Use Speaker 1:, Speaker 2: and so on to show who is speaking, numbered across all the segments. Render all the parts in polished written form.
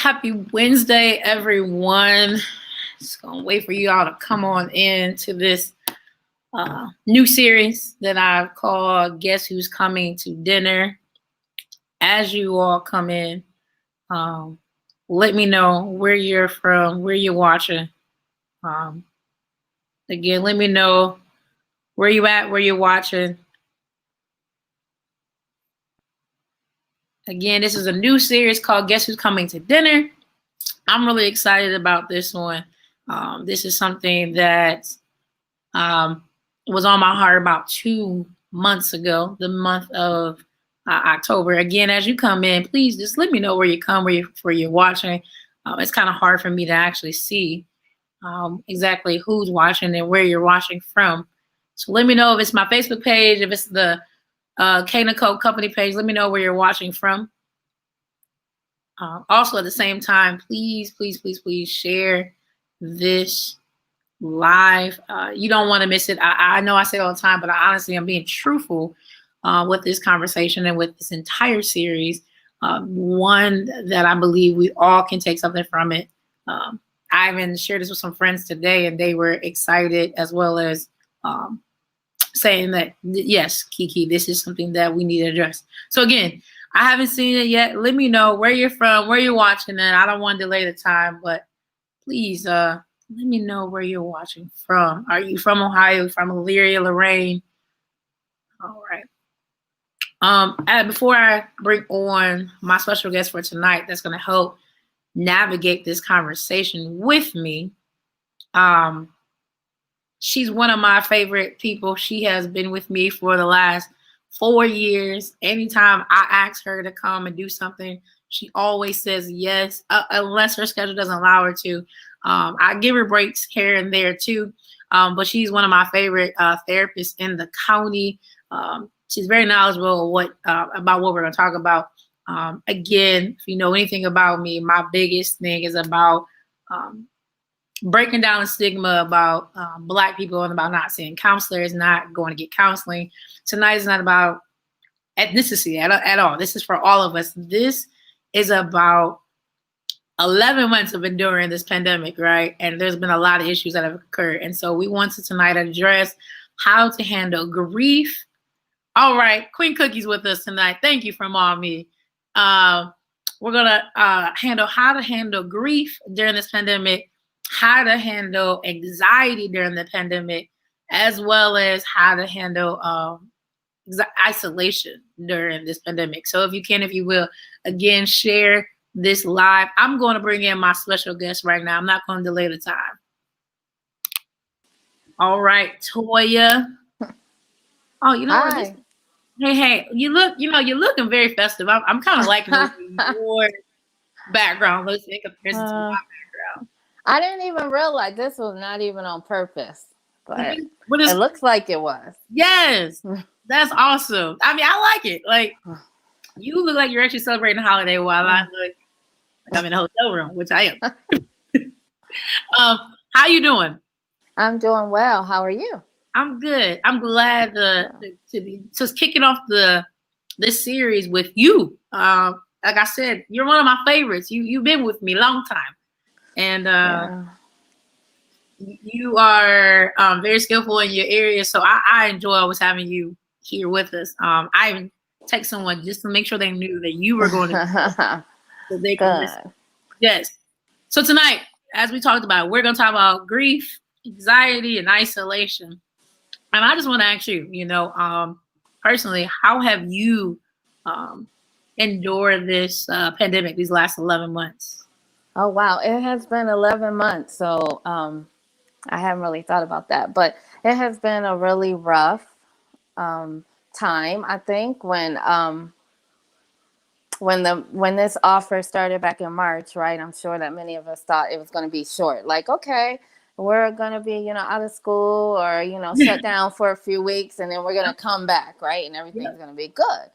Speaker 1: Happy Wednesday, everyone. Just gonna wait for you all to come on in to this new series that I've called Guess Who's Coming to Dinner. As you all come in, um, let me know where you're from, where you're watching. Um, Again, let me know where you at, where you're watching. Again, this is a new series called Guess Who's Coming to Dinner. I'm really excited about this one. This is something that was on my heart about 2 months ago, the month of October. Again, as you come in, please just let me know where you come, where you're watching. It's kind of hard for me to actually see exactly who's watching and where you're watching from. So let me know if it's my Facebook page, if it's the K Nicole Company page. Let me know where you're watching from. Also, at the same time, please share this live. You don't want to miss it. I know I say it all the time, but honestly, I'm being truthful with this conversation and with this entire series. One that I believe we all can take something from it. I even shared this with some friends today, and they were excited as well as saying that, yes, Kiki, this is something that we need to address. So again, I haven't seen it yet. Let me know where you're from, where you're watching, and I don't want to delay the time, but please let me know where you're watching from. Are you from Ohio, from Elyria, Lorraine? All right. And before I bring on my special guest for tonight that's going to help navigate this conversation with me, she's one of my favorite people. She has been with me for the last 4 years. Anytime I ask her to come and do something, she always says yes, unless her schedule doesn't allow her to. I give her breaks here and there too, but she's one of my favorite therapists in the county. She's very knowledgeable about what we're going to talk about. Again, if you know anything about me, my biggest thing is about breaking down the stigma about Black people and about not seeing counselors, not going to get counseling. Tonight is not about ethnicity at all. This is for all of us. This is about 11 months of enduring this pandemic, right? And there's been a lot of issues that have occurred. And so we want to tonight address how to handle grief. All right, Queen Cookie's with us tonight. Thank you for mommy. We're going to handle how to handle grief during this pandemic, how to handle anxiety during the pandemic, as well as how to handle isolation during this pandemic. So if you can, if you will, again, share this live. I'm going to bring in my special guest right now. I'm not going to delay the time. All right, Toya. Oh, you know what? Hey, you're looking very festive. I'm kind of liking your background looks in comparison to my background.
Speaker 2: I didn't even realize this was not even on purpose, but it looks like it was.
Speaker 1: Yes, that's awesome. I mean, I like it. Like, you look like you're actually celebrating a holiday while I look like I'm in a hotel room, which I am. How you doing?
Speaker 2: I'm doing well. How are you?
Speaker 1: I'm good. I'm glad to be just kicking off this series with you. Like I said, you're one of my favorites. You've been with me a long time. And you are very skillful in your area, so I enjoy always having you here with us. I even text someone just to make sure they knew that you were going to so they can listen. Yes. So tonight, as we talked about, we're going to talk about grief, anxiety, and isolation. And I just want to ask you, personally, how have you endured this pandemic these last 11 months?
Speaker 2: Oh, wow. It has been 11 months. So I haven't really thought about that. But it has been a really rough time, I think, when this offer started back in March, right? I'm sure that many of us thought it was going to be short. Like, okay, we're going to be, out of school or, shut down for a few weeks and then we're going to come back, right? And everything's going to be good.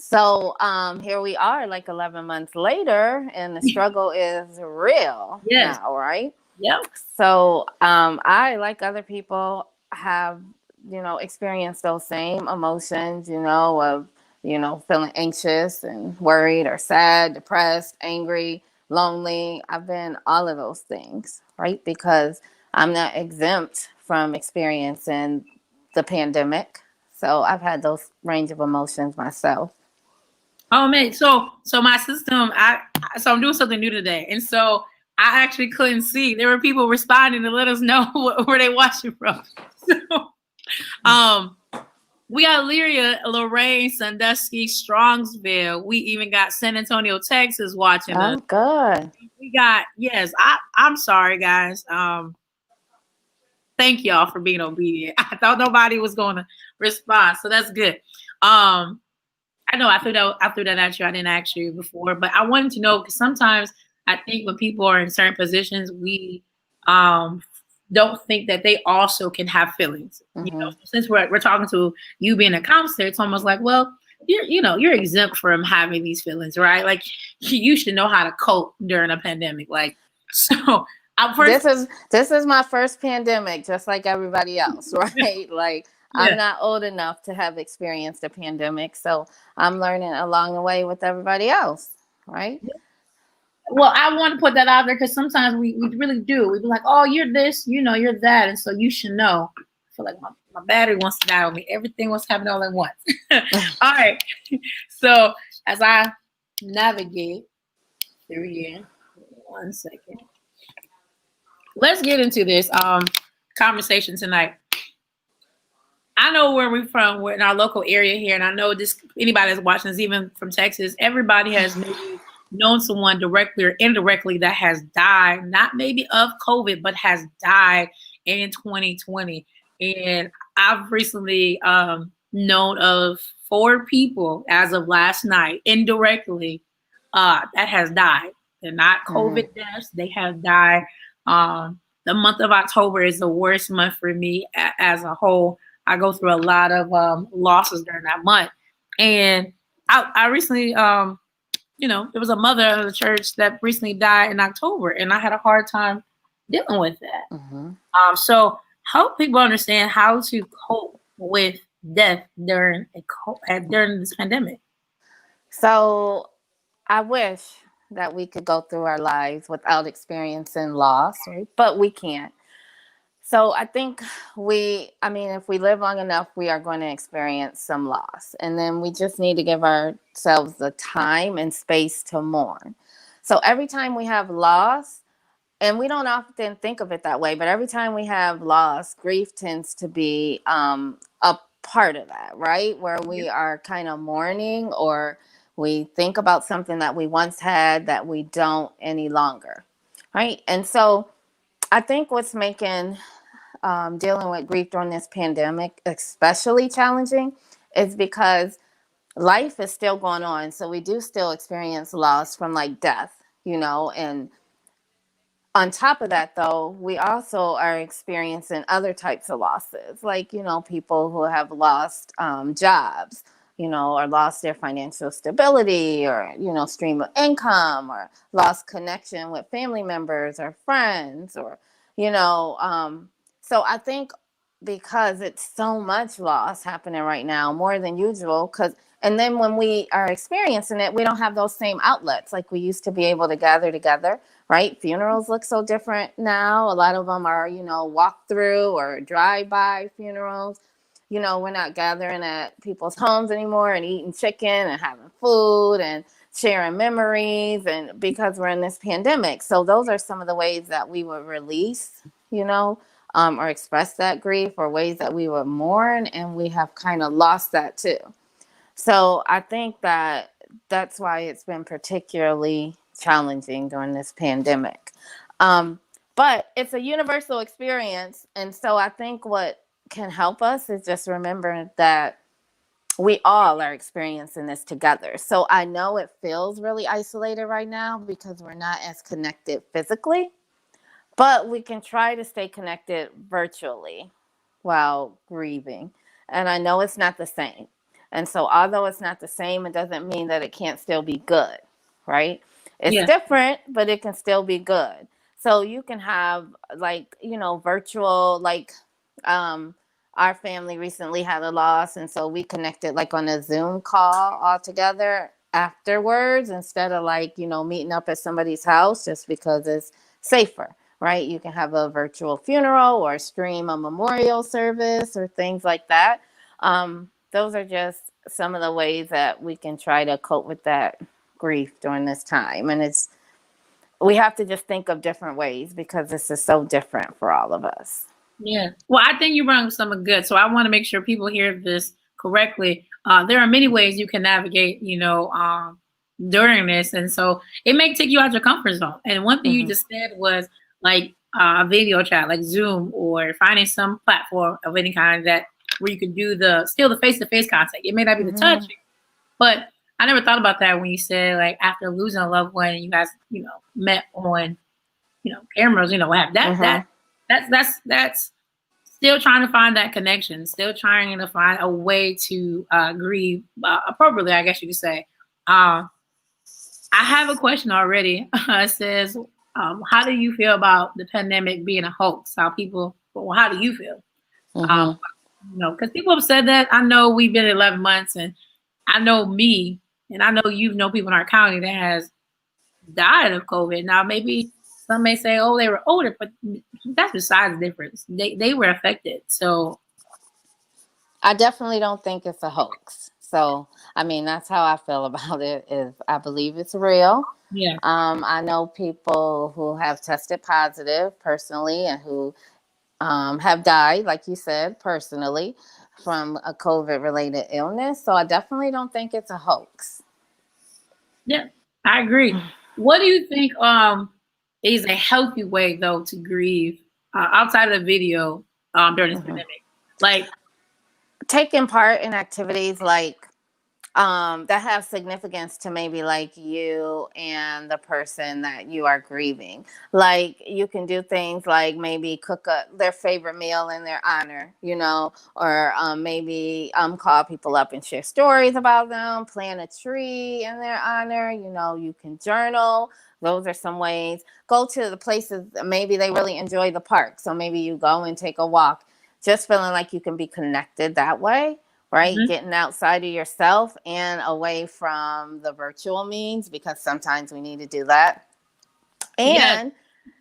Speaker 2: So here we are like 11 months later and the struggle is real now, right?
Speaker 1: Yep.
Speaker 2: So I, like other people, have, experienced those same emotions, of, feeling anxious and worried or sad, depressed, angry, lonely. I've been all of those things, right? Because I'm not exempt from experiencing the pandemic. So I've had those range of emotions myself.
Speaker 1: Oh man, so my system, so I'm doing something new today, and so I actually couldn't see. There were people responding to let us know where they watching from. So, um, we got Lyria, Lorraine, Sandusky, Strongsville. We even got San Antonio, Texas watching us.
Speaker 2: I'm good.
Speaker 1: We got yes. I'm sorry, guys. Thank y'all for being obedient. I thought nobody was going to respond, so that's good. Um, I know I threw that at you. I didn't ask you before, but I wanted to know because sometimes I think when people are in certain positions, we um don't think that they also can have feelings.
Speaker 2: Mm-hmm.
Speaker 1: So since we're talking to you being a counselor, it's almost like, well, you're exempt from having these feelings, right? Like you should know how to cope during a pandemic. Like so, I first
Speaker 2: This is my first pandemic, just like everybody else, right? Like I'm
Speaker 1: yeah.
Speaker 2: not old enough to have experienced a pandemic, so I'm learning along the way with everybody else, right?
Speaker 1: Well, I want to put that out there because sometimes we really do. We be like, oh, you're this, you're that. And so you should know. I feel like my battery wants to die on me. Everything wants to happen all at once. All right. So as I navigate through here, 1 second. Let's get into this conversation tonight. I know where we're from. We're in our local area here, and I know this anybody that's watching this, even from Texas, everybody has maybe known someone directly or indirectly that has died, not maybe of COVID, but has died in 2020. And I've recently known of 4 people as of last night, indirectly, that has died. They're not
Speaker 2: Mm-hmm.
Speaker 1: COVID deaths; they have died. The month of October is the worst month for me as a whole. I go through a lot of losses during that month. And I recently, there was a mother of the church that recently died in October, and I had a hard time dealing with that.
Speaker 2: Mm-hmm.
Speaker 1: So help people understand how to cope with death during this pandemic.
Speaker 2: So I wish that we could go through our lives without experiencing loss, right? But we can't. So I think if we live long enough, we are going to experience some loss. And then we just need to give ourselves the time and space to mourn. So every time we have loss, and we don't often think of it that way, but every time we have loss, grief tends to be a part of that, right? Where we are kind of mourning, or we think about something that we once had that we don't any longer, right? And so I think what's making dealing with grief during this pandemic especially challenging is because life is still going on. So we do still experience loss from like death, and on top of that, though, we also are experiencing other types of losses, like, people who have lost jobs, or lost their financial stability, or, stream of income, or lost connection with family members or friends, or, so I think because it's so much loss happening right now, more than usual, and then when we are experiencing it, we don't have those same outlets like we used to be able to gather together, right? Funerals look so different now. A lot of them are, walk through or drive by funerals. We're not gathering at people's homes anymore and eating chicken and having food and sharing memories, and because we're in this pandemic. So those are some of the ways that we would release, or express that grief, or ways that we would mourn, and we have kind of lost that too. So I think that that's why it's been particularly challenging during this pandemic. But it's a universal experience. And so I think what can help us is just remembering that we all are experiencing this together. So I know it feels really isolated right now because we're not as connected physically, but we can try to stay connected virtually while grieving. And I know it's not the same. And so, although it's not the same, it doesn't mean that it can't still be good, right? It's
Speaker 1: Yeah.
Speaker 2: different, but it can still be good. So, you can have, like, virtual, like, um, our family recently had a loss. And so we connected like on a Zoom call all together. afterwards instead of like, meeting up at somebody's house just because it's safer, right? You can have a virtual funeral or stream a memorial service or things like that. Those are just some of the ways that we can try to cope with that grief during this time. And we have to just think of different ways because this is so different for all of us.
Speaker 1: Yeah. Well, I think you brought up something good. So I want to make sure people hear this correctly. There are many ways you can navigate, during this. And so it may take you out your comfort zone. And one thing you just said was like a video chat, like Zoom, or finding some platform of any kind that where you can do the face-to-face contact. It may not be the touching, but I never thought about that when you said like after losing a loved one, you guys, met on, cameras, that's still trying to find that connection, still trying to find a way to grieve appropriately, I guess you could say. I have a question already. It says, how do you feel about the pandemic being a hoax? How do you feel? Because people have said that. I know we've been 11 months, and I know me, and I know you know people in our county that has died of COVID. Now, maybe some may say, oh, they were older, but that's besides the difference. They were affected. So
Speaker 2: I definitely don't think it's a hoax. So, I mean, that's how I feel about it. Is I believe it's real.
Speaker 1: Yeah.
Speaker 2: I know people who have tested positive personally and who have died, like you said, personally from a COVID-related illness. So I definitely don't think it's a hoax.
Speaker 1: Yeah, I agree. What do you think is a healthy way, though, to grieve outside of the video during this pandemic? Like
Speaker 2: taking part in activities like that have significance to maybe like you and the person that you are grieving. Like you can do things like maybe cook their favorite meal in their honor, or maybe call people up and share stories about them, plant a tree in their honor. You can journal. Those are some ways. Go to the places, maybe they really enjoy the park. So maybe you go and take a walk, just feeling like you can be connected that way. Right? Getting outside of yourself and away from the virtual means, because sometimes we need to do that. And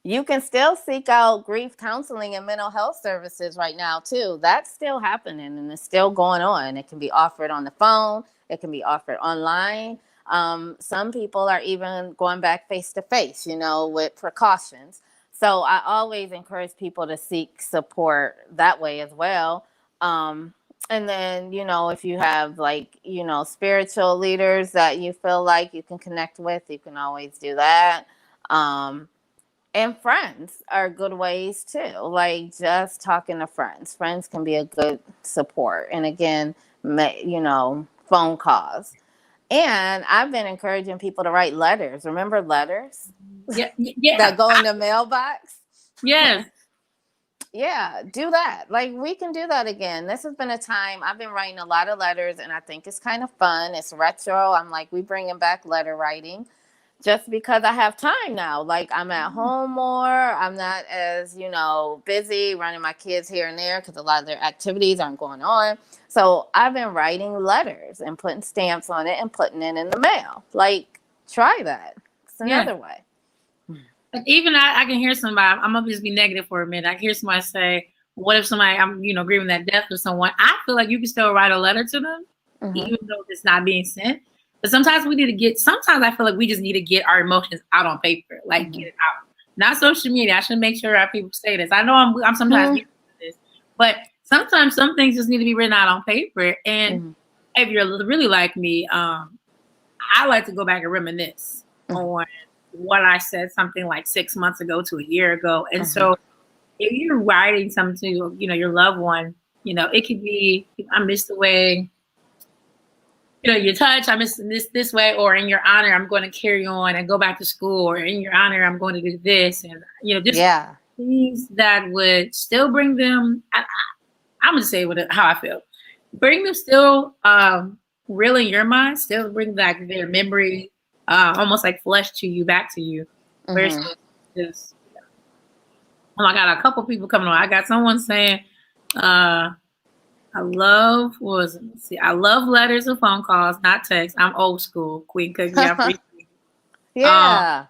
Speaker 2: you can still seek out grief counseling and mental health services right now, too. That's still happening and it's still going on. It can be offered on the phone. It can be offered online. Some people are even going back face to face, with precautions. So I always encourage people to seek support that way as well. And then, if you have like, spiritual leaders that you feel like you can connect with, you can always do that. And friends are good ways too. Like just talking to friends. Friends can be a good support. And again, phone calls. And I've been encouraging people to write letters. Remember letters?
Speaker 1: Yeah.
Speaker 2: that go in the mailbox?
Speaker 1: Yes.
Speaker 2: Yeah, do that. Like we can do that again. This has been a time I've been writing a lot of letters and I think it's kind of fun. It's retro. I'm like, we bringing back letter writing just because I have time now. Like I'm at home more. I'm not as, busy running my kids here and there because a lot of their activities aren't going on. So I've been writing letters and putting stamps on it and putting it in the mail. Like try that. It's another way.
Speaker 1: Even I can hear somebody, I'm gonna just be negative for a minute. I hear somebody say, what if somebody, I'm grieving that death of someone? I feel like you can still write a letter to them, even though it's not being sent. But sometimes sometimes I feel like we just need to get our emotions out on paper, like get it out. Not social media. I should make sure our people say this. I know I'm sometimes this, but sometimes some things just need to be written out on paper. And if you're really like me, I like to go back and reminisce on what I said something like 6 months ago to a year ago. And so if you're writing something to, your loved one, it could be, I miss the way, you touch, I miss this way, or in your honor, I'm going to carry on and go back to school, or in your honor, I'm going to do this. And, just things that would still bring them, I'm going to say how I feel, bring them still real in your mind, still bring back their memory, almost like flesh to you, back to you. Versus just, oh my God, a couple people coming on. I got someone saying, I love what was it? Let's see. I love letters and phone calls, not text. I'm old school. Queen Cookie, I appreciate it. Um,
Speaker 2: Yeah.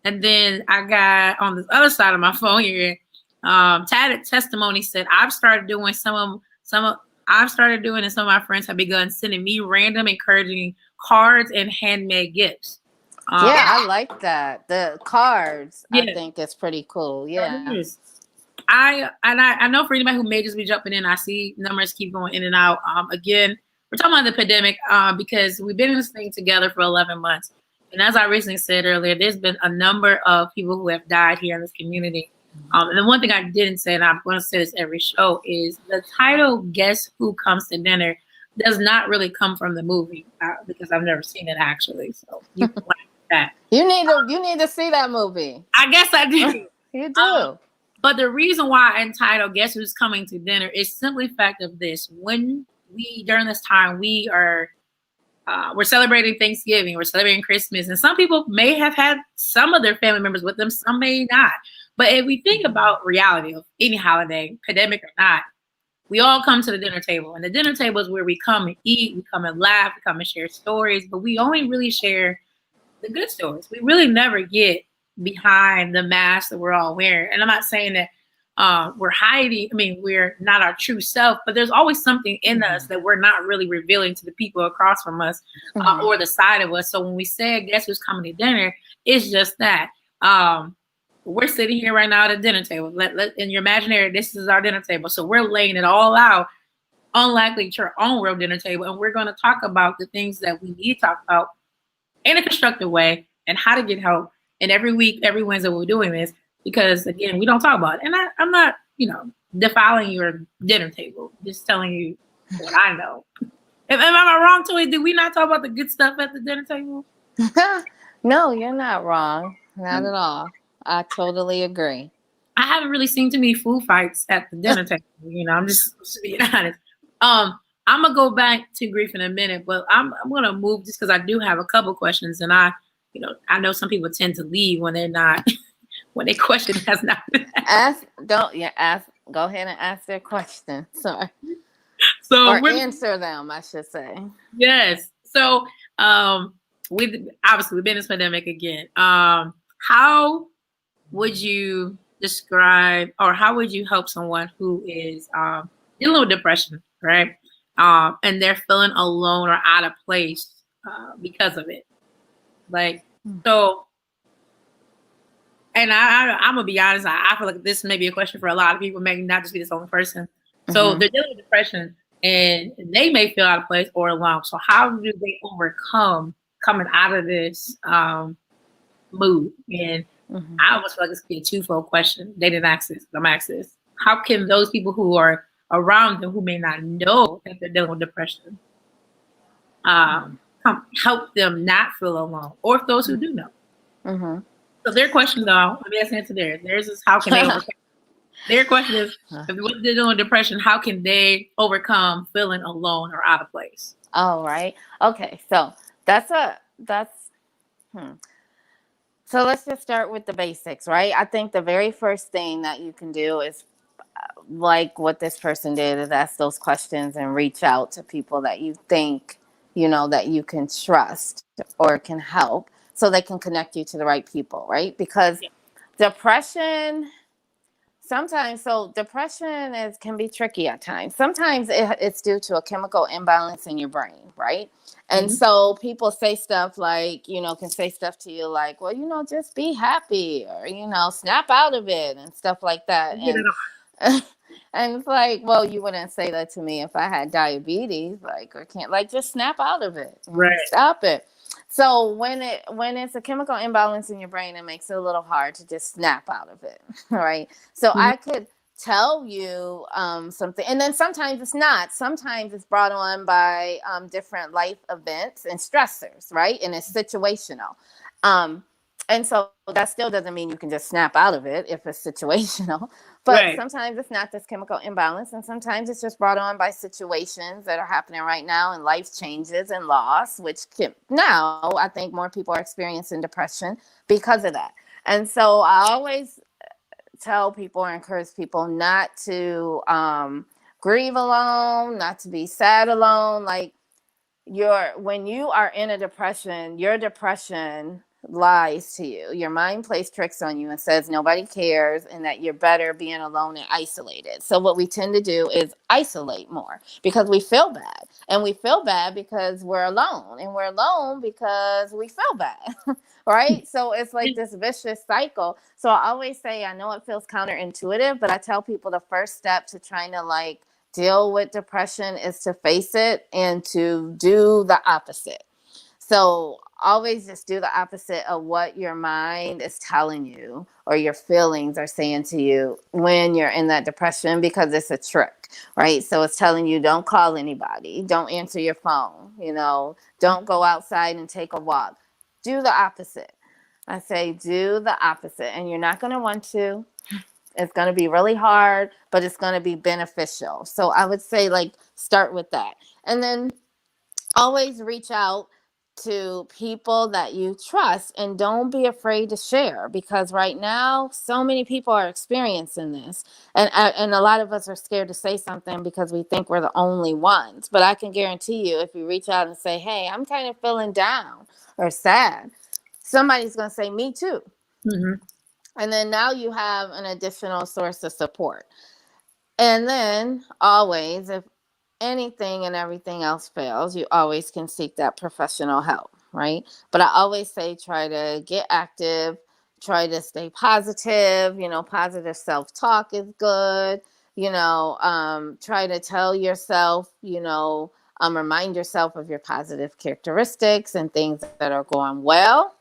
Speaker 1: and then I got on the other side of my phone here, tatted testimony said I've started doing I've started doing and some of my friends have begun sending me random encouraging cards and handmade gifts.
Speaker 2: Yeah,
Speaker 1: Um,
Speaker 2: I like that. The cards, I
Speaker 1: yeah,
Speaker 2: think is pretty cool.
Speaker 1: that
Speaker 2: Yeah.
Speaker 1: is. I know for anybody who may just be jumping in, I see numbers keep going in and out. Again, we're talking about the pandemic because we've been in this thing together for 11 months. And as I recently said earlier, there's been a number of people who have died here in this community. And the one thing I didn't say, and I'm going to say this every show, is the title "Guess Who Comes to Dinner" does not really come from the movie because I've never seen it actually. So you can like that.
Speaker 2: You need to see that movie.
Speaker 1: I guess I do.
Speaker 2: You do.
Speaker 1: But the reason why I entitled "Guess Who's Coming to Dinner" is simply the fact of this: when we during this time we're celebrating Thanksgiving, we're celebrating Christmas, and some people may have had some of their family members with them, some may not. But if we think about reality of any holiday, pandemic or not, we all come to the dinner table, and the dinner table is where we come and eat, we come and laugh, we come and share stories, but we only really share the good stories. We really never get behind the mask that we're all wearing. And I'm not saying that we're hiding. I mean, we're not our true self, but there's always something in us that we're not really revealing to the people across from us or the side of us. So when we say, guess who's coming to dinner, it's just that. We're sitting here right now at a dinner table. In your imaginary, this is our dinner table. So we're laying it all out, unlikely to our own real dinner table. And we're going to talk about the things that we need to talk about in a constructive way and how to get help. And every week, every Wednesday, we're doing this because, again, we don't talk about it. And I'm not, defiling your dinner table, just telling you what I know. Am I wrong, Toy? Did we not talk about the good stuff at the dinner table?
Speaker 2: No, you're not wrong. Not at all. I totally agree.
Speaker 1: I haven't really seen too many food fights at the dinner table. I'm just being honest. I'm gonna go back to grief in a minute, but I'm gonna move just because I do have a couple questions, and I know some people tend to leave when they're not when their question has not been asked.
Speaker 2: Go ahead and ask their question. Sorry.
Speaker 1: So
Speaker 2: or answer them, I should say.
Speaker 1: Yes. So we've been in this pandemic again. How would you describe or how would you help someone who is dealing with depression, right? And they're feeling alone or out of place because of it. So, and I'm gonna be honest, I feel like this may be a question for a lot of people, maybe not just be this only person. So they're dealing with depression and they may feel out of place or alone. So how do they overcome coming out of this mood? And I almost feel like this could be a twofold question. They didn't ask this, I'm asking this. How can those people who are around them who may not know that they're dealing with depression help them not feel alone, or if those who do know? So their question, though, let me answer theirs. Theirs is how can they overcome? Their question is, if they're dealing with depression, how can they overcome feeling alone or out of place?
Speaker 2: All right. Okay. So So let's just start with the basics, right? I think the very first thing that you can do is like what this person did is ask those questions and reach out to people that you think, that you can trust or can help so they can connect you to the right people, right? Because depression can be tricky at times. Sometimes it's due to a chemical imbalance in your brain, right? And so people say stuff like, can say stuff to you like, well, just be happy or, snap out of it and stuff like that. And it's like, well, you wouldn't say that to me if I had diabetes, just snap out of it.
Speaker 1: Right.
Speaker 2: Stop it. So when it's a chemical imbalance in your brain, it makes it a little hard to just snap out of it, right? So I could tell you something, and then sometimes it's not. Sometimes it's brought on by different life events and stressors, right? And it's situational. And so that still doesn't mean you can just snap out of it if it's situational. But sometimes it's not this chemical imbalance. And sometimes it's just brought on by situations that are happening right now and life changes and loss, which now I think more people are experiencing depression because of that. And so I always tell people or encourage people not to grieve alone, not to be sad alone. Like, when you are in a depression, your depression lies to you. Your mind plays tricks on you and says nobody cares and that you're better being alone and isolated. So what we tend to do is isolate more because we feel bad. And we feel bad because we're alone. And we're alone because we feel bad. Right? So it's like this vicious cycle. So I always say, I know it feels counterintuitive, but I tell people the first step to trying to like deal with depression is to face it and to do the opposite. So always just do the opposite of what your mind is telling you or your feelings are saying to you when you're in that depression, because it's a trick, right? So it's telling you don't call anybody, don't answer your phone, don't go outside and take a walk. Do the opposite. I say do the opposite, and you're not going to want to. It's going to be really hard, but it's going to be beneficial. So I would say, like, start with that. And then always reach out to people that you trust and don't be afraid to share, because right now so many people are experiencing this, and a lot of us are scared to say something because we think we're the only ones. But I can guarantee you, if you reach out and say, hey, I'm kind of feeling down or sad, somebody's going to say me too.
Speaker 1: Mm-hmm.
Speaker 2: And then now you have an additional source of support. And then always, if anything and everything else fails, you always can seek that professional help, right? But I always say try to get active, try to stay positive. Positive self-talk is good. Try to tell yourself, remind yourself of your positive characteristics and things that are going well,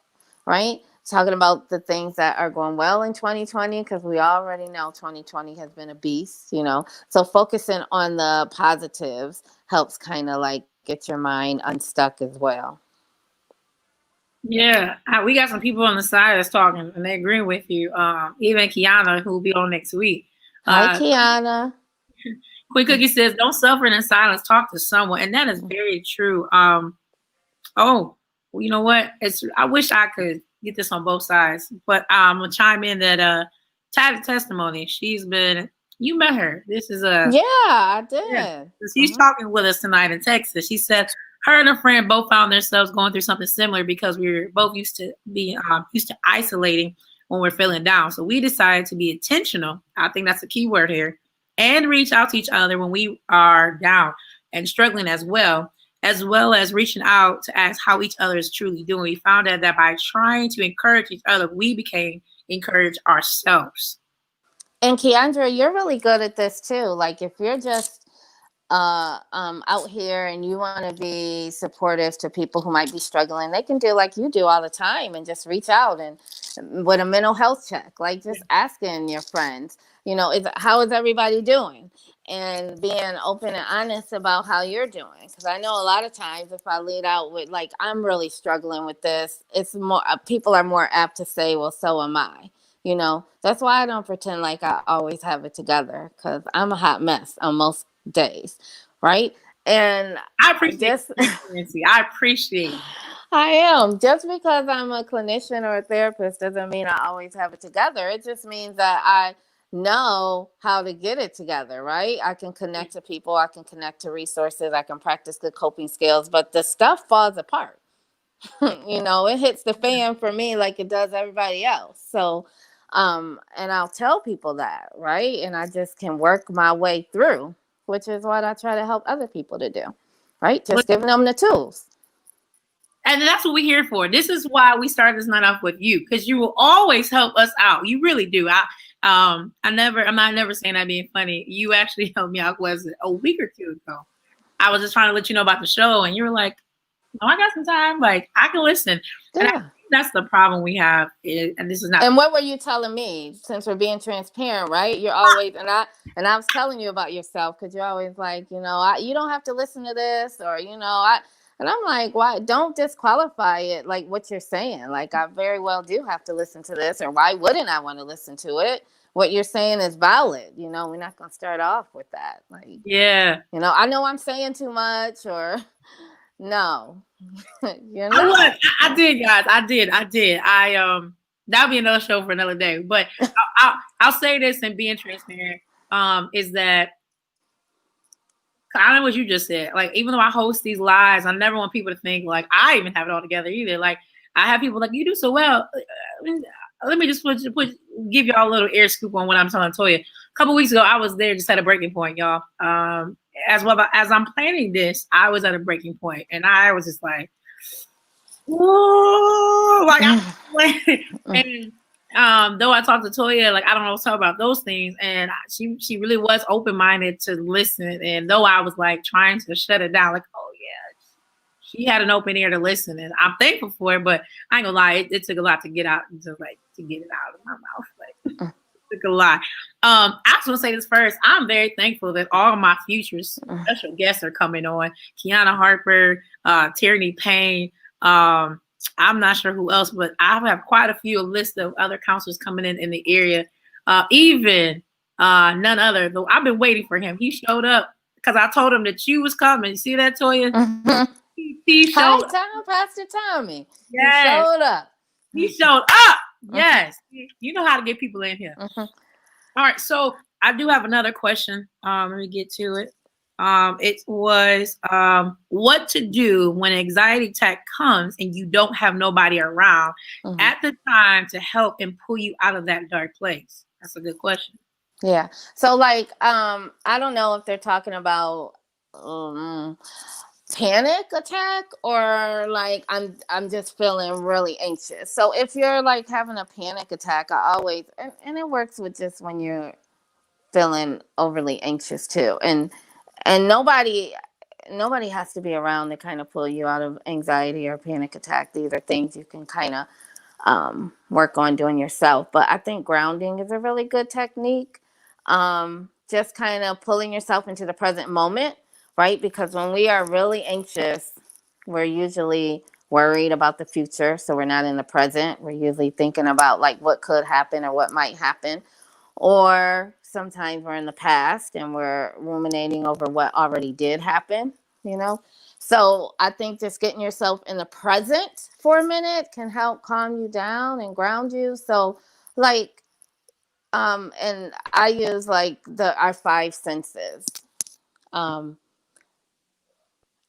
Speaker 2: right? Talking about the things that are going well in 2020, because we already know 2020 has been a beast, So focusing on the positives helps kind of like get your mind unstuck as well.
Speaker 1: Yeah, we got some people on the side that's talking, and they agree with you. Even Kiana, who will be on next week.
Speaker 2: Hi, Kiana.
Speaker 1: Quick Cookie says, "Don't suffer in silence. Talk to someone," and that is very true. Oh, well, you know what? I wish I could get this on both sides, but I'm gonna chime in that testimony. You met her. This is
Speaker 2: yeah, I did.
Speaker 1: Yeah. She's talking with us tonight in Texas. She said her and a friend both found themselves going through something similar because we were both used to being used to isolating when we're feeling down. So we decided to be intentional. I think that's the key word here, and reach out to each other when we are down and struggling as well as reaching out to ask how each other is truly doing. We found out that by trying to encourage each other, we became encouraged ourselves.
Speaker 2: And Keandra, you're really good at this too. Like, if you're just out here and you want to be supportive to people who might be struggling, they can do like you do all the time and just reach out and with a mental health check, like just asking your friends, how is everybody doing, and being open and honest about how you're doing. Because I know a lot of times if I lead out with like, I'm really struggling with this, it's more people are more apt to say, well, so am I. That's why I don't pretend like I always have it together, because I'm a hot mess on most days, right? And
Speaker 1: I appreciate I appreciate it.
Speaker 2: I am. Just because I'm a clinician or a therapist doesn't mean I always have it together. It just means that I know how to get it together, right? I can connect to people, I can connect to resources, I can practice good coping skills, but the stuff falls apart. It hits the fan for me like it does everybody else. So and I'll tell people that, right? And I just can work my way through, which is what I try to help other people to do, right? Just giving them the tools.
Speaker 1: And that's what we're here for. This is why we started this night off with you, because you will always help us out. You really do. I'm not never saying that being funny. You actually helped me out, was a week or two ago. I was just trying to let you know about the show, and you were like, "Oh, I got some time. Like, I can listen."
Speaker 2: Yeah.
Speaker 1: And I think that's the problem we have. And this is not.
Speaker 2: And what were you telling me? Since we're being transparent, right? You're always and I was telling you about yourself, because you're always like, you don't have to listen to this, or and I'm like, why? Don't disqualify it, like what you're saying. Like, I very well do have to listen to this, or why wouldn't I want to listen to it? What you're saying is valid. We're not going to start off with that. Like,
Speaker 1: yeah.
Speaker 2: I know I'm saying too much, or no.
Speaker 1: I did, guys. I did. That'll be another show for another day. But I'll say this, and being transparent, is that kind of what you just said. Like, even though I host these lives, I never want people to think like I even have it all together either. Like, I have people like, you do so well. Let me just give y'all a little air scoop on what I'm telling Toya. A couple weeks ago, I was there just at a breaking point, y'all. As well as I'm planning this, I was at a breaking point, and I was just like, whoa, like and though I talked to Toya, like I don't know talk about those things, and she really was open minded to listen. And though I was like trying to shut it down, like, oh yeah, she had an open ear to listen, and I'm thankful for it. But I ain't gonna lie, it took a lot to get out, to get it out of my mouth. Like, it took a lot. I just want to say this first. I'm very thankful that all of my future special guests are coming on. Kiana Harper, Tierney Payne. I'm not sure who else, but I have quite a few list of other counselors coming in the area. Even none other, though I've been waiting for him. He showed up because I told him that you was coming. You see that, Toya?
Speaker 2: Mm-hmm.
Speaker 1: He showed up.
Speaker 2: Hi, Pastor Tommy.
Speaker 1: Yes.
Speaker 2: He showed up.
Speaker 1: He showed up. Yes. You know how to get people in here.
Speaker 2: Mm-hmm.
Speaker 1: All right. So I do have another question. Let me get to it. It was what to do when an anxiety attack comes and you don't have nobody around at the time to help and pull you out of that dark place. That's a good question.
Speaker 2: Yeah. So like, I don't know if they're talking about panic attack or like I'm just feeling really anxious. So if you're like having a panic attack, I always and it works with just when you're feeling overly anxious too. And nobody has to be around to kind of pull you out of anxiety or panic attack. These are things you can kind of work on doing yourself. But I think grounding is a really good technique. Just kind of pulling yourself into the present moment, right? Because when we are really anxious, we're usually worried about the future. So we're not in the present. We're usually thinking about like what could happen or what might happen. Or sometimes we're in the past and we're ruminating over what already did happen, you know? So I think just getting yourself in the present for a minute can help calm you down and ground you. So like, and I use like our five senses.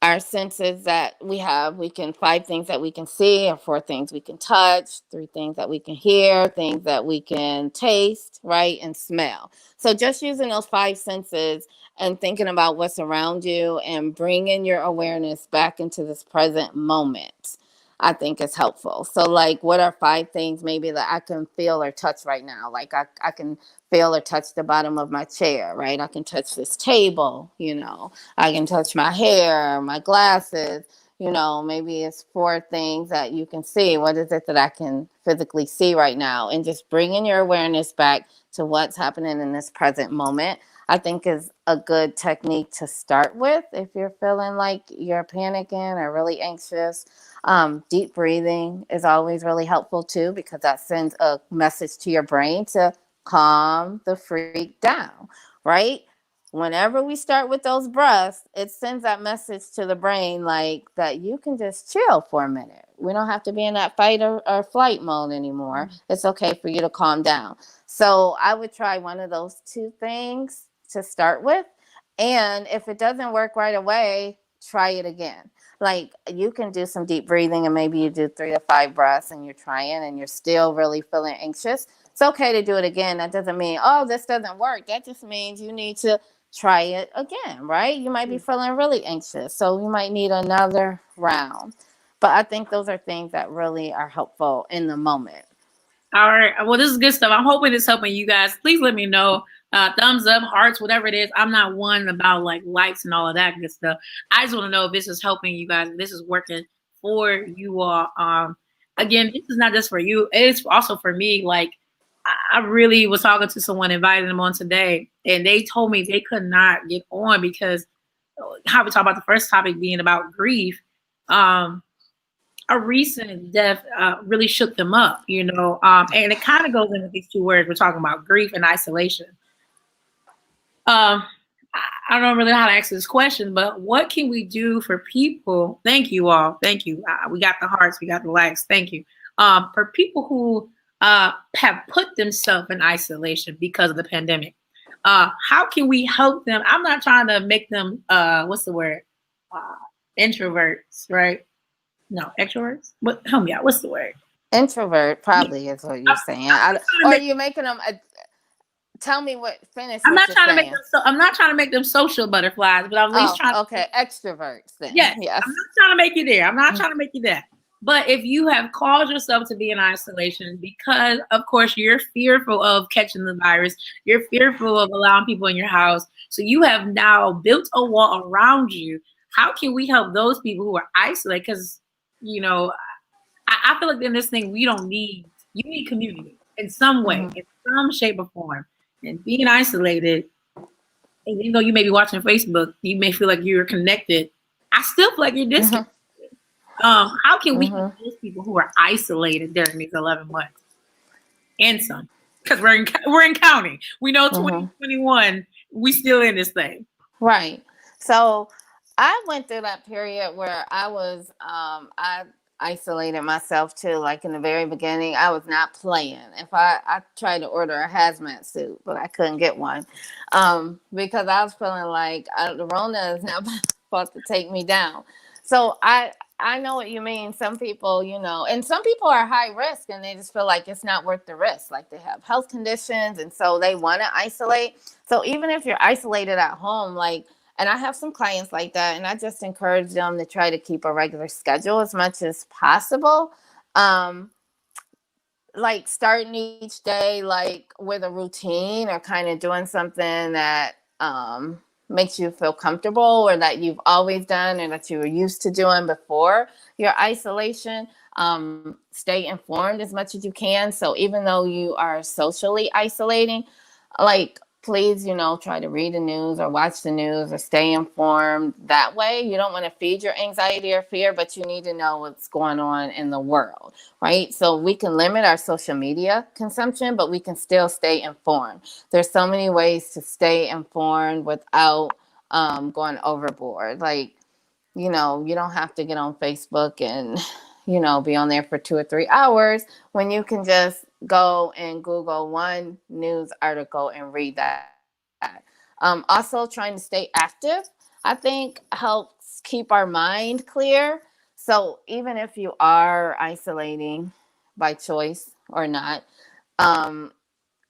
Speaker 2: Our senses that we have, five things that we can see, or four things we can touch, three things that we can hear, things that we can taste, right, and smell. So just using those five senses and thinking about what's around you and bringing your awareness back into this present moment, I think is helpful. So like, what are five things maybe that I can feel or touch right now? Like I can feel or touch the bottom of my chair, right? I can touch this table, you know, I can touch my hair, my glasses, you know, maybe it's four things that you can see. What is it that I can physically see right now? And just bringing your awareness back to what's happening in this present moment, I think is a good technique to start with if you're feeling like you're panicking or really anxious. Deep breathing is always really helpful too, because that sends a message to your brain to calm the freak down, right? Whenever we start with those breaths, it sends that message to the brain like that you can just chill for a minute. We don't have to be in that fight or flight mode anymore. It's okay for you to calm down. So I would try one of those two things to start with. And if it doesn't work right away, try it again. Like you can do some deep breathing and maybe you do 3 to 5 breaths and you're trying and you're still really feeling anxious. It's okay to do it again. That doesn't mean, oh, this doesn't work. That just means you need to try it again, right? You might be feeling really anxious, so you might need another round. But I think those are things that really are helpful in the moment.
Speaker 1: All right. Well, this is good stuff. I'm hoping it's helping you guys. Please let me know. Thumbs up, hearts, whatever it is. I'm not one about like likes and all of that good stuff. I just want to know if this is helping you guys. This is working for you all. Again, this is not just for you. It's also for me. Like I really was talking to someone, invited them on today, and they told me they could not get on because how we talk about the first topic being about grief. A recent death really shook them up, you know, and it kind of goes into these two words. We're talking about grief and isolation. I don't really know how to answer this question, but what can we do for people? Thank you all. Thank you. We got the hearts. We got the likes. Thank you. For people who have put themselves in isolation because of the pandemic. How can we help them? I'm not trying to make them what's the word? Uh, introverts, right? No, extroverts. What? Help me out. What's the word?
Speaker 2: Introvert
Speaker 1: Yeah.
Speaker 2: probably is what you're saying.
Speaker 1: I'm not trying to
Speaker 2: Or are
Speaker 1: make.
Speaker 2: you making them? Tell me what. Finish
Speaker 1: I'm
Speaker 2: what
Speaker 1: not
Speaker 2: you're
Speaker 1: trying to make
Speaker 2: saying.
Speaker 1: them. So, I'm not trying to make them social butterflies, but I'm at least
Speaker 2: Oh,
Speaker 1: trying to.
Speaker 2: okay. Extroverts then.
Speaker 1: Yes,
Speaker 2: Yes.
Speaker 1: I'm not trying to make you there. I'm not trying to make you that. But if you have caused yourself to be in isolation because, of course, you're fearful of catching the virus, you're fearful of allowing people in your house, so you have now built a wall around you. How can we help those people who are isolated? Because, you know, I feel like in this thing, we don't need, you need community in some way,
Speaker 2: Mm-hmm.
Speaker 1: in some shape or form. And being isolated, and even though you may be watching Facebook, you may feel like you're connected. I still feel like you're disconnected.
Speaker 2: Mm-hmm.
Speaker 1: How can we help
Speaker 2: Mm-hmm.
Speaker 1: those people who are isolated during these 11 months and some? Because we're in counting. We know
Speaker 2: Mm-hmm.
Speaker 1: 2021, we still in this thing.
Speaker 2: Right. So I went through that period where I isolated myself too. Like in the very beginning, I was not playing. If I tried to order a hazmat suit, but I couldn't get one, because I was feeling like the Rona is not about to take me down. So I know what you mean. Some people, and some people are high risk and they just feel like it's not worth the risk. Like they have health conditions and so they want to isolate. So even if you're isolated at home, like, and I have some clients like that, and I just encourage them to try to keep a regular schedule as much as possible. Um, like starting each day like with a routine or kind of doing something that makes you feel comfortable or that you've always done and that you were used to doing before your isolation. Stay informed as much as you can. So even though you are socially isolating, like please, try to read the news or watch the news or stay informed that way. You don't want to feed your anxiety or fear, but you need to know what's going on in the world, right? So we can limit our social media consumption, but we can still stay informed. There's so many ways to stay informed without going overboard. Like, you don't have to get on Facebook and, be on there for 2 or 3 hours when you can just go and Google one news article and read that. Also, trying to stay active, I think helps keep our mind clear. So even if you are isolating by choice or not, um,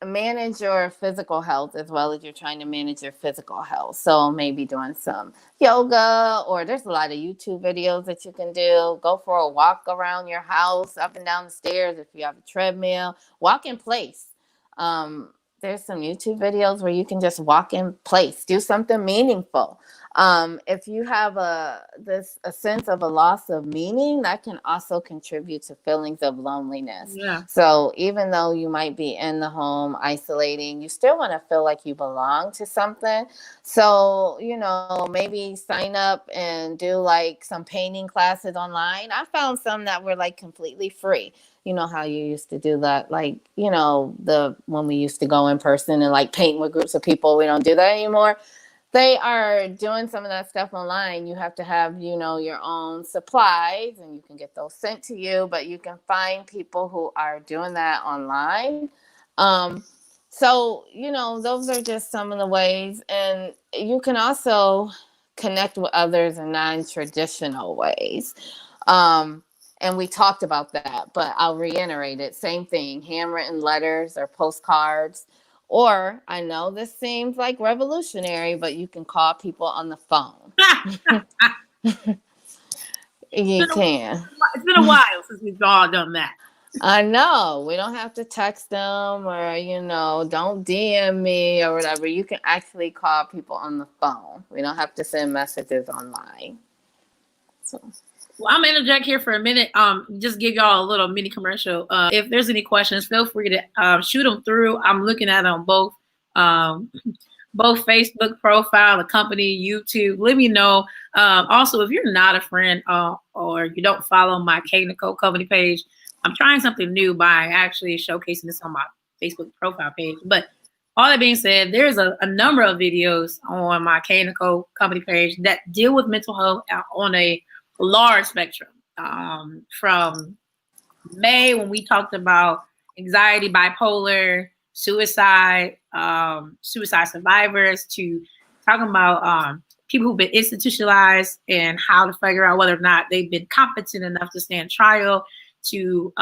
Speaker 2: manage your physical health as well as you're trying to manage your physical health. So maybe doing some yoga, or there's a lot of YouTube videos that you can do. Go for a walk around your house, up and down the stairs if you have a treadmill. Walk in place. There's some YouTube videos where you can just walk in place, do something meaningful. If you have a sense of a loss of meaning, that can also contribute to feelings of loneliness.
Speaker 1: Yeah.
Speaker 2: So even though you might be in the home isolating, you still want to feel like you belong to something. So, maybe sign up and do like some painting classes online. I found some that were like completely free. You know how you used to do that, like, when we used to go in person and like paint with groups of people. We don't do that anymore. They are doing some of that stuff online. You have to have, your own supplies and you can get those sent to you, but you can find people who are doing that online. So, those are just some of the ways. And you can also connect with others in non-traditional ways. And we talked about that, but I'll reiterate it. Same thing, handwritten letters or postcards. Or I know this seems like revolutionary, but you can call people on the phone. You can.
Speaker 1: It's been a while since we've all done that.
Speaker 2: I know. We don't have to text them or, don't DM me or whatever. You can actually call people on the phone. We don't have to send messages online. So.
Speaker 1: Well, I'm gonna interject here for a minute. Just give y'all a little mini commercial. If there's any questions, feel free to shoot them through. I'm looking at them both Facebook profile, the company, YouTube. Let me know. Also, if you're not a friend or you don't follow my K Nicole company page, I'm trying something new by actually showcasing this on my Facebook profile page. But all that being said, there's a number of videos on my K Nicole company page that deal with mental health on a large spectrum. From May, when we talked about anxiety, bipolar, suicide, suicide survivors, to talking about people who've been institutionalized and how to figure out whether or not they've been competent enough to stand trial, to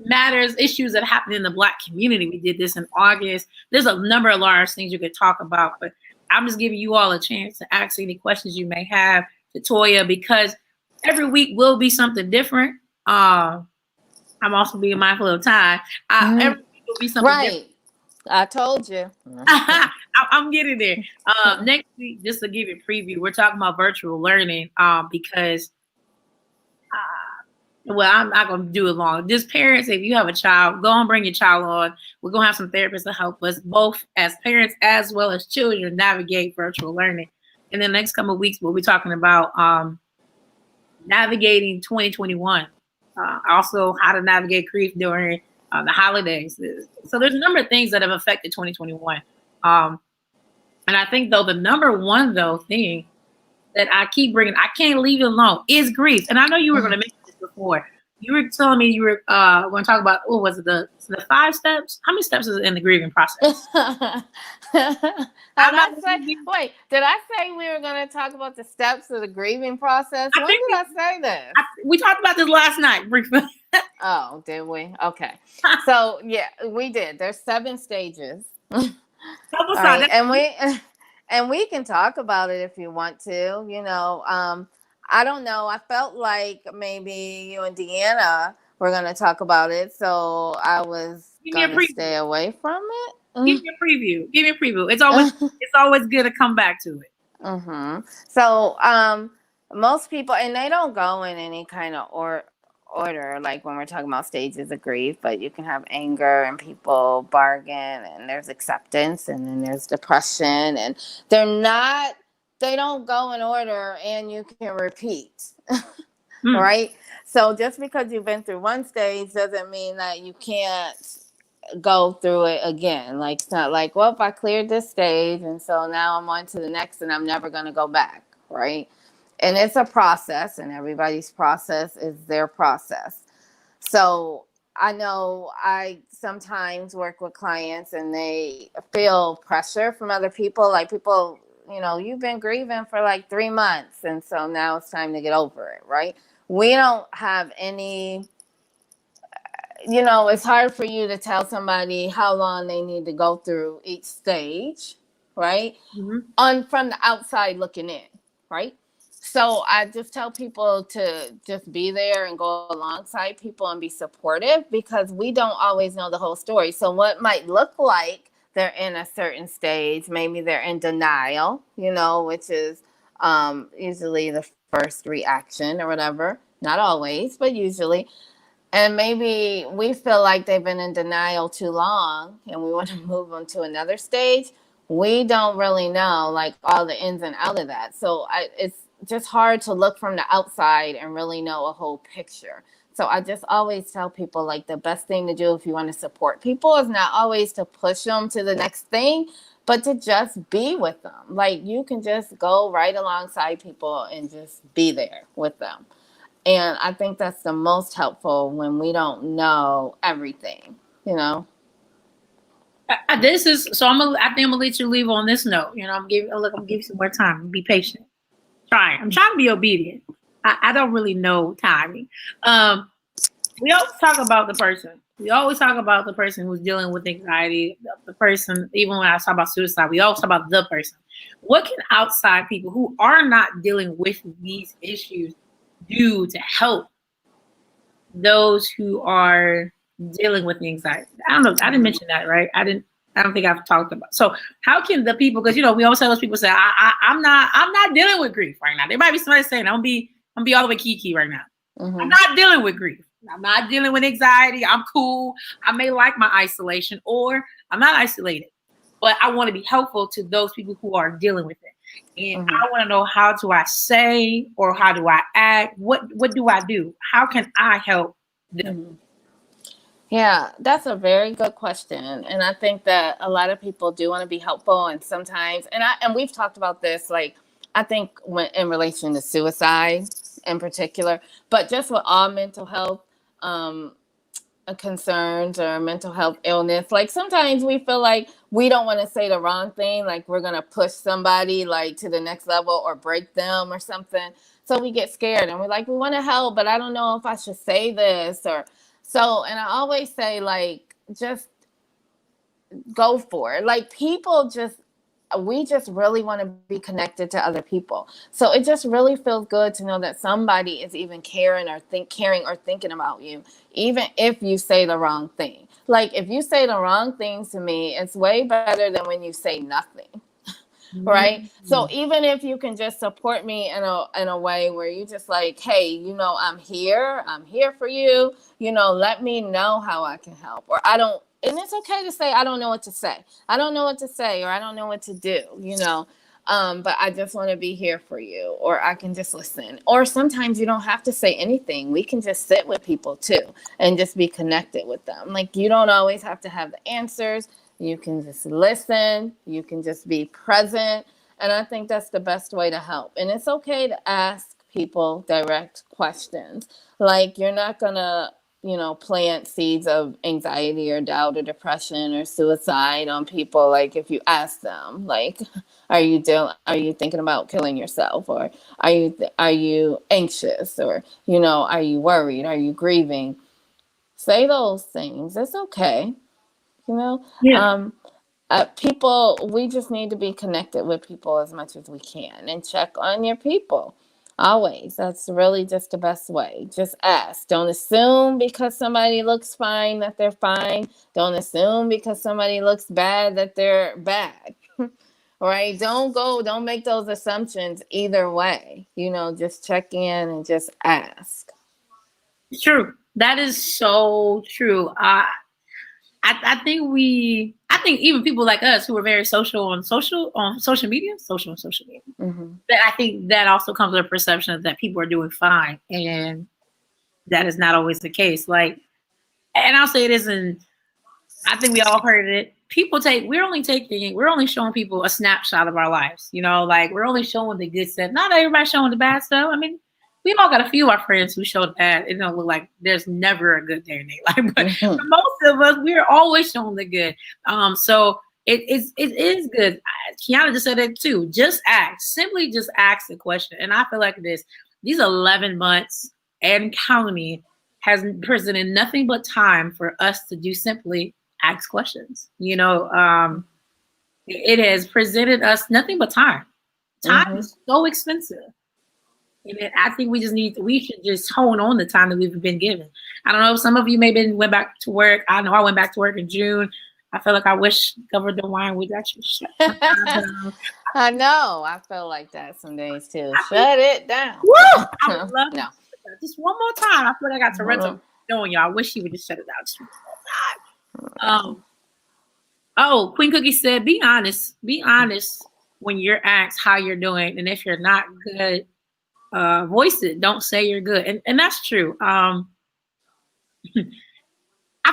Speaker 1: matters, issues that happen in the Black community. We did this in August. There's a number of large things you could talk about, but I'm just giving you all a chance to ask any questions you may have to Toya, because every week will be something different. I'm also being mindful of time. Every week will be something different.
Speaker 2: I told you.
Speaker 1: I'm getting there. Next week, just to give you a preview, we're talking about virtual learning because well, I'm not going to do it long. Just parents, if you have a child, go and bring your child on. We're going to have some therapists to help us, both as parents as well as children, navigate virtual learning. In the next couple of weeks, we'll be talking about navigating 2021. Also, how to navigate grief during the holidays. So there's a number of things that have affected 2021. And I think, though, the number one, thing that I keep bringing, I can't leave it alone, is grief. And I know you were going to mention this before. You were telling me you were going to talk about, what was it, the 5 steps? How many steps is in the grieving process?
Speaker 2: Wait, did I say we were going to talk about the steps of the grieving process? When did I say this?
Speaker 1: We talked about this last night briefly.
Speaker 2: Oh, did we? Okay. So, yeah, we did. There's 7 stages. Right. And we can talk about it if you want to. You know, I don't know. I felt like maybe you and Deanna were going to talk about it, so I was going to stay away from it.
Speaker 1: Give me a preview. Give me a preview. It's always good to come back to it.
Speaker 2: Mm-hmm. So most people, and they don't go in any kind of order, like when we're talking about stages of grief, but you can have anger and people bargain, and there's acceptance, and then there's depression, and they don't go in order, and you can repeat. Right? So just because you've been through one stage doesn't mean that you can't go through it again. Like, it's not like, well, if I cleared this stage and so now I'm on to the next and I'm never going to go back, right? And it's a process, and everybody's process is their process. So I know I sometimes work with clients and they feel pressure from other people. Like, people, you know, you've been grieving for like 3 months, and so now it's time to get over it, right? We don't have any, you know, it's hard for you to tell somebody how long they need to go through each stage, right? Mm-hmm. From the outside looking in, right? So I just tell people to just be there and go alongside people and be supportive, because we don't always know the whole story. So what might look like they're in a certain stage, maybe they're in denial, you know, which is usually the first reaction or whatever. Not always, but usually. And maybe we feel like they've been in denial too long and we want to move them to another stage. We don't really know, like, all the ins and outs of that. So it's just hard to look from the outside and really know a whole picture. So I just always tell people, like, the best thing to do if you want to support people is not always to push them to the next thing, but to just be with them. Like, you can just go right alongside people and just be there with them. And I think that's the most helpful when we don't know everything, you know?
Speaker 1: I think I'm gonna let you leave on this note. You know, I'm gonna give you some more time. Be patient. I'm trying to be obedient. I don't really know timing. We always talk about the person. We always talk about the person who's dealing with anxiety. The person, even when I talk about suicide, we always talk about the person. What can outside people who are not dealing with these issues do to help those who are dealing with anxiety? I don't know. I didn't mention that, right? I don't think I've talked about. So how can the people, because, you know, we always tell those people, say, I'm not dealing with grief right now. There might be somebody saying, I'm gonna be all the way kiki right now. Mm-hmm. I'm not dealing with grief. I'm not dealing with anxiety. I'm cool. I may like my isolation, or I'm not isolated, but I want to be helpful to those people who are dealing with it. And mm-hmm. I want to know, how do I say, or how do I act? What do I do? How can I help them?
Speaker 2: Mm-hmm. Yeah, that's a very good question. And I think that a lot of people do want to be helpful, and sometimes, and we've talked about this, like, I think when in relation to suicide in particular, but just with all mental health, concerns or mental health illness. Like sometimes we feel like we don't want to say the wrong thing, like we're gonna push somebody like to the next level or break them or something. So we get scared and we're like, we want to help, but I don't know if I should say this or so. And I always say like, just go for it. Like people just, we just really want to be connected to other people. So it just really feels good to know that somebody is even caring or thinking about you, even if you say the wrong thing. Like if you say the wrong things to me, it's way better than when you say nothing. Right.
Speaker 1: Mm-hmm.
Speaker 2: So even if you can just support me in a way where you just like, hey, I'm here for you, let me know how I can help. Or I don't, and it's okay to say I don't know what to say. I don't know what to say, or I don't know what to do, but I just want to be here for you, or I can just listen. Or sometimes you don't have to say anything. We can just sit with people too and just be connected with them. Like you don't always have to have the answers. You can just listen. You can just be present. And I think that's the best way to help. And it's okay to ask people direct questions. Like you're not going to, plant seeds of anxiety or doubt or depression or suicide on people. Like if you ask them, like, are you thinking about killing yourself? Or are you anxious? Or, are you worried? Are you grieving? Say those things. It's okay.
Speaker 1: Yeah.
Speaker 2: People, we just need to be connected with people as much as we can and check on your people always. That's really just the best way. Just ask. Don't assume because somebody looks fine that they're fine. Don't assume because somebody looks bad that they're bad. Right? Don't make those assumptions either way. Just check in and just ask.
Speaker 1: True. That is so true. I think even people like us who are very social on social media,
Speaker 2: Mm-hmm.
Speaker 1: that I think that also comes with a perception that people are doing fine, and that is not always the case. Like, and I'll say it isn't. I think we all heard it. We're only showing people a snapshot of our lives. Like we're only showing the good stuff. Not everybody's showing the bad stuff. I mean, we all got a few of our friends who show the bad. It don't look like there's never a good day in their life. But
Speaker 2: Mm-hmm.
Speaker 1: for most of us, we're always showing the good. So it is good. Kiana just said it too. Just ask. Simply just ask the question. And I feel like these 11 months and counting me has presented nothing but time for us to do simply ask questions. It has presented us nothing but time. Time
Speaker 2: Mm-hmm.
Speaker 1: is so expensive. And I think we should just hone on the time that we've been given. I don't know if some of you maybe went back to work. I know I went back to work in June. I feel like I wish Governor DeWine would actually shut it down.
Speaker 2: I know. I feel like that some days too. Shut it down.
Speaker 1: Woo! I would love
Speaker 2: No.
Speaker 1: just one more time. I feel like I got Toretto doing y'all. I wish he would just shut it down just one more time. Oh, Queen Cookie said, be honest. Be honest when you're asked how you're doing. And if you're not good, voice it. Don't say you're good. And that's true. I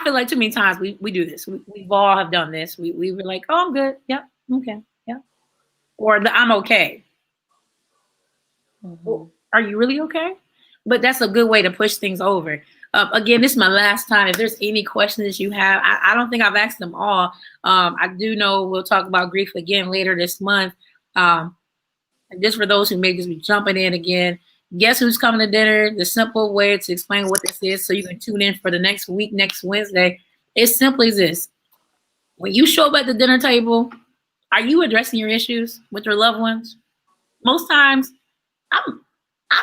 Speaker 1: feel like too many times we do this. We've all have done this. We were like, oh, I'm good. Yep. Okay. Yeah. Or I'm okay.
Speaker 2: Mm-hmm.
Speaker 1: Well, are you really okay? But that's a good way to push things over. Again, this is my last time. If there's any questions you have, I don't think I've asked them all. I do know we'll talk about grief again later this month. And just for those who may just be jumping in again, guess who's coming to dinner? The simple way to explain what this is so you can tune in for the next week, next Wednesday. It's simply this. When you show up at the dinner table, are you addressing your issues with your loved ones? Most times, I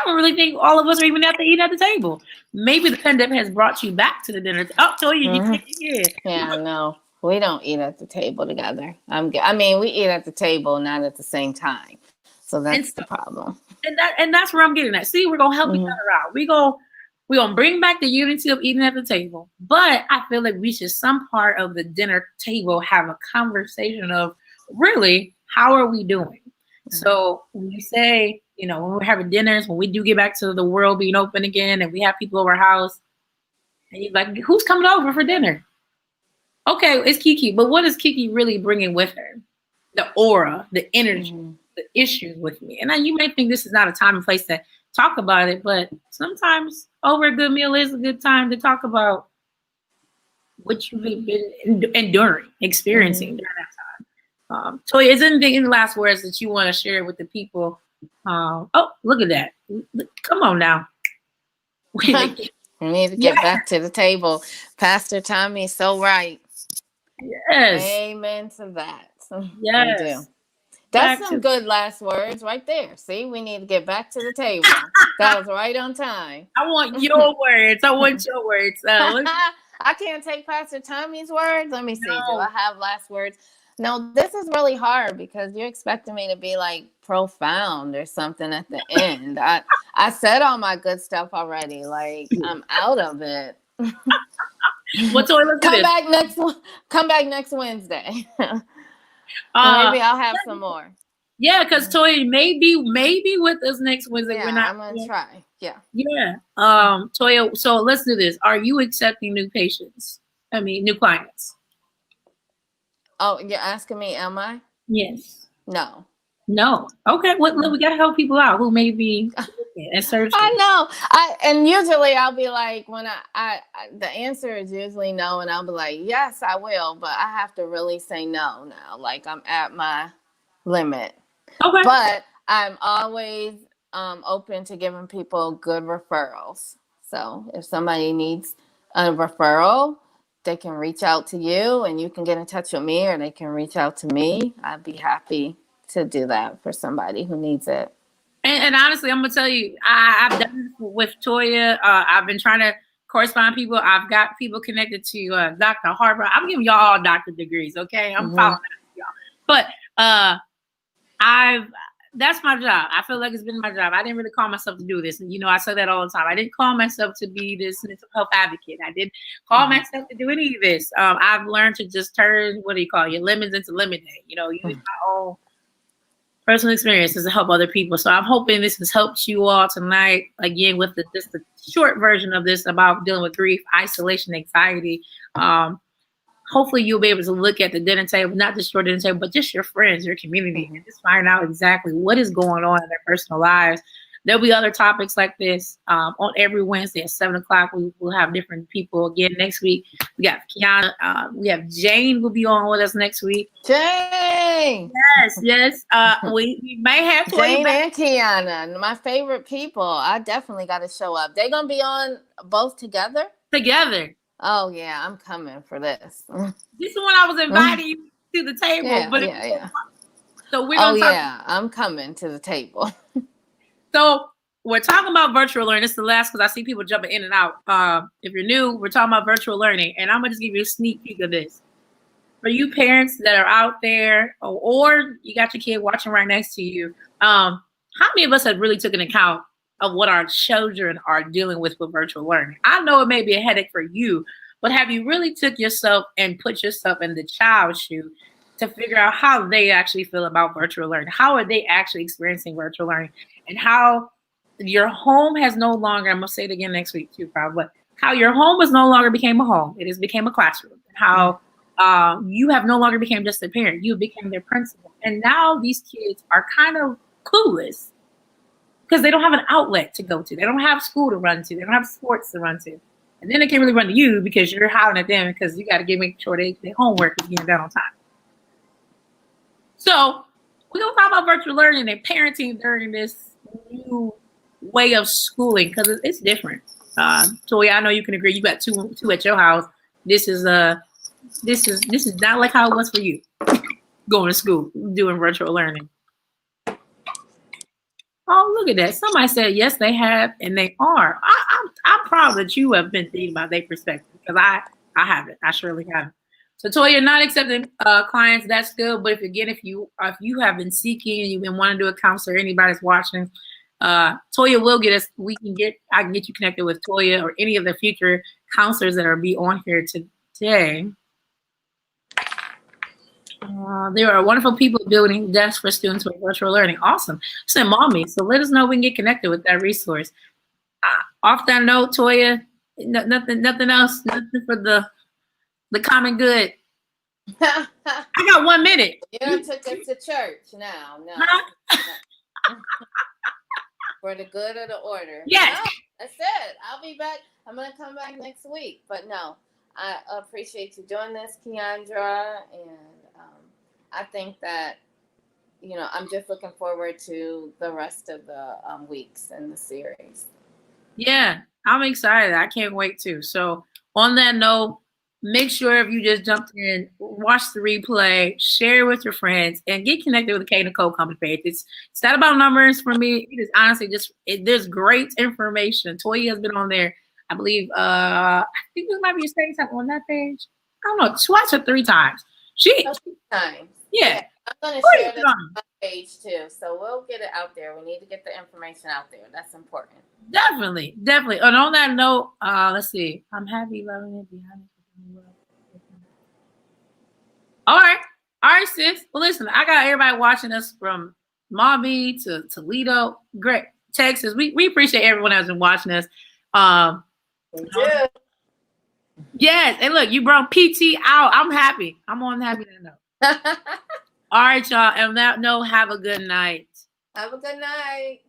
Speaker 1: don't really think all of us are even at the eat at the table. Maybe the pandemic has brought you back to the dinner. Toya, you take it.
Speaker 2: Yeah, no, we don't eat at the table together. We eat at the table, not at the same time. So that's the problem.
Speaker 1: And that's where I'm getting at. See, we're gonna help each other out. We're gonna bring back the unity of eating at the table. But I feel like we should some part of the dinner table have a conversation of really how are we doing? So when you say, when we're having dinners, when we do get back to the world being open again and we have people over our house, and you're like, who's coming over for dinner? Okay, it's Kiki, but what is Kiki really bringing with her? The aura, the energy, the issues with me. And then you may think this is not a time and place to talk about it, but sometimes over a good meal is a good time to talk about what you've been enduring, experiencing
Speaker 2: Mm-hmm.
Speaker 1: during that time. Toya, is there anything in the last words that you want to share with the people? Oh, look at that. Come on now.
Speaker 2: We need to
Speaker 1: Yeah,
Speaker 2: get back to the table. Pastor Tommy's so right.
Speaker 1: yes,
Speaker 2: Amen to that. We do.
Speaker 1: yes.
Speaker 2: That's
Speaker 1: Back
Speaker 2: some
Speaker 1: to,
Speaker 2: good last words right there. See, we need to get back to the table. That was right on time.
Speaker 1: I want your words. I want your words.
Speaker 2: I can't take Pastor Tommy's words. Let me see. Do I
Speaker 1: No.
Speaker 2: have last words? No, this is really hard because you're expecting me to be like profound or something at the end. I said all my good stuff already. Like I'm out of it.
Speaker 1: Well, Toya, let's do
Speaker 2: Come
Speaker 1: this.
Speaker 2: back next come back next Wednesday.
Speaker 1: Uh,
Speaker 2: Maybe I'll have some more.
Speaker 1: yeah, because Toya maybe with us next Wednesday. We're
Speaker 2: Yeah,
Speaker 1: not.
Speaker 2: I'm gonna try. Yeah.
Speaker 1: Yeah. Toya, so let's do this. Are you accepting new patients? I mean, new clients?
Speaker 2: Oh, you're asking me, am I?
Speaker 1: Yes.
Speaker 2: No.
Speaker 1: No. Okay. Well, look, we gotta help people out who may be and searching.
Speaker 2: I know. And usually I'll be like, when I the answer is usually no, and I'll be like, yes, I will, but I have to really say no now. Like I'm at my limit.
Speaker 1: Okay.
Speaker 2: But I'm always open to giving people good referrals. So if somebody needs a referral, they can reach out to you and you can get in touch with me, or they can reach out to me. I'd be happy to do that for somebody who needs it.
Speaker 1: And honestly, I'm gonna tell you, I've done this with Toya. I've been trying to correspond with people. I've got people connected to Dr. Harper. I'm giving y'all all doctor degrees, okay? I'm
Speaker 2: Mm-hmm.
Speaker 1: following that, y'all. But I've that's my job. I feel like it's been my job. I didn't really call myself to do this. And I say that all the time. I didn't call myself to be this mental health advocate. I didn't call myself to do any of this. I've learned to just turn, what do you call it, your lemons into lemonade. Use my own personal experiences to help other people. So I'm hoping this has helped you all tonight. Again, with just the short version of this about dealing with grief, isolation, anxiety. Hopefully you'll be able to look at the dinner table, not just your dinner table, but just your friends, your community, and just find out exactly what is going on in their personal lives. There'll be other topics like this on every Wednesday at 7:00. We will have different people again next week. We got Kiana. We have Jane will be on with us next week.
Speaker 2: Jane!
Speaker 1: Yes. We may have
Speaker 2: Jane and Kiana, my favorite people. I definitely got to show up. They're going to be on both together?
Speaker 1: Together.
Speaker 2: Oh, yeah, I'm coming for this.
Speaker 1: This is when I was inviting you to the table.
Speaker 2: Yeah.
Speaker 1: So we're going to talk.
Speaker 2: Yeah, I'm coming to the table.
Speaker 1: So we're talking about virtual learning. This is the last because I see people jumping in and out. If you're new, we're talking about virtual learning. And I'm going to just give you a sneak peek of this. For you parents that are out there, or you got your kid watching right next to you, how many of us have really taken account of what our children are dealing with virtual learning? I know it may be a headache for you, but have you really took yourself and put yourself in the child's shoe to figure out how they actually feel about virtual learning? How are they actually experiencing virtual learning? And how your home has no longer, I'm going to say it again next week too, probably, but how your home has no longer became a home. It has become a classroom. And how you have no longer became just a parent. You became their principal. And now these kids are kind of clueless because they don't have an outlet to go to. They don't have school to run to. They don't have sports to run to. And then they can't really run to you because you're hollering at them because you got to make sure their homework is getting done on time. So we're going to talk about virtual learning and parenting during this new way of schooling because it's different. So yeah, I know you can agree. You got two at your house. This is not like how it was for you going to school doing virtual learning. Oh, look at that! Somebody said yes, they have, and they are. I'm proud that you have been thinking about their perspective because I haven't. I surely haven't. So Toya, not accepting clients, that's good. But if you have been seeking and you've been wanting to do a counselor, anybody's watching, Toya will get us. I can get you connected with Toya or any of the future counselors that are be on here today. There are wonderful people building desks for students with virtual learning. Awesome. Send mommy. So let us know we can get connected with that resource. Off that note, Toya, nothing else, nothing for the common good. I got 1 minute.
Speaker 2: You done took us to church now. No. For the good of the order.
Speaker 1: Yes.
Speaker 2: No, that's it. I'll be back. I'm going to come back next week. But no, I appreciate you doing this, Keandra, and I think that I'm just looking forward to the rest of the weeks in the series.
Speaker 1: Yeah, I'm excited. I can't wait to. So on that note, make sure if you just jumped in, watch the replay, share it with your friends, and get connected with the K Nicole Company page. It's not about numbers for me. It is honestly just there's great information. Toya has been on there. I believe I think this might be a second time on that page. I don't know, twice or three times.
Speaker 2: Times.
Speaker 1: Yeah.
Speaker 2: I'm gonna share this on my page too. So we'll get it out there. We need to get the information out there. That's important.
Speaker 1: Definitely. And on that note, let's see. I'm happy loving it behind it. All right, sis. Well, listen, I got everybody watching us from Mobby to Toledo, great Texas. We appreciate everyone that's been watching us. Yes, and look, you brought PT out. I'm happy. I'm on happy to know. All right, y'all. And on that note, have a good night.
Speaker 2: Have a good night.